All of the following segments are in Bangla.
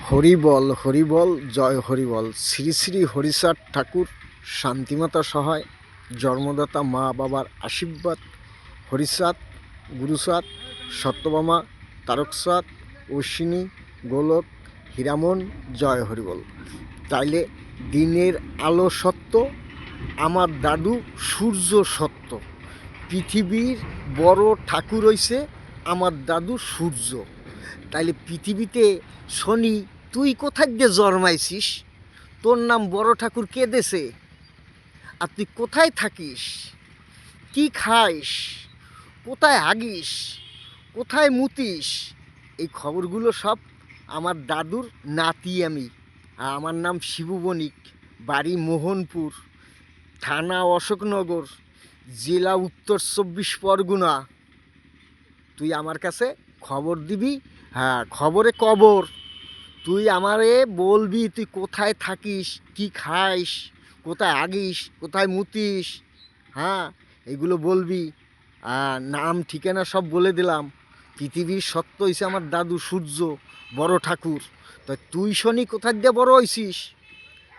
হরিবল হরিবল জয় হরিবল। শ্রী শ্রী হরিচাঁদ ঠাকুর, শান্তিমাতা সহায়, জন্মদাতা মা বাবার আশীর্বাদ, হরিচাঁদ, গুরুচাঁদ, সত্যভামা, তারকচাঁদ, অশ্বিনী, গোলক, হীরামন, জয় হরিবল। তাইলে দিনের আলো সত্য, আমার দাদু সূর্য সত্য। পৃথিবীর বড় ঠাকুর হইছে আমার দাদু সূর্য। তাইলে পৃথিবীতে শনি, তুই কোথায় দিয়ে জন্মাইছিস? তোর নাম বড় ঠাকুর কে দেছে? আর তুই কোথায় থাকিস? কি খাইস? কোথায় হাগিস? কোথায় মুতিস? এই খবরগুলো সব আমার দাদুর নাতি আমি। আর আমার নাম শিবু বণিক, বাড়ি মোহনপুর, থানা অশোকনগর, জেলা উত্তর 24 পরগনা। তুই আমার কাছে খবর দিবি, হ্যাঁ খবরে কবর। তুই আমারে বলবি তুই কোথায় থাকিস, কি খাইস, কোথায় আগিস, কোথায় মুতিস, হ্যাঁ এগুলো বলবি। নাম ঠিকানা সব বলে দিলাম। পৃথিবীর সত্য হইছে আমার দাদু সূর্য, বড় ঠাকুর। তা তুই শনি কোথায় দিয়ে বড় হইছিস?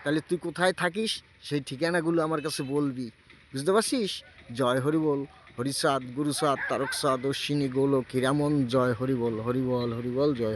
তাহলে তুই কোথায় থাকিস সেই ঠিকানাগুলো আমার কাছে বলবি, বুঝতে পারছিস? জয় হরিবল, হরিচাঁদ, গুরুচাঁদ, তারকচাঁদ, অশ্বিনী, গোলক, হীরামন, জয় হরিবল, হরিবল হরিবল, জয়।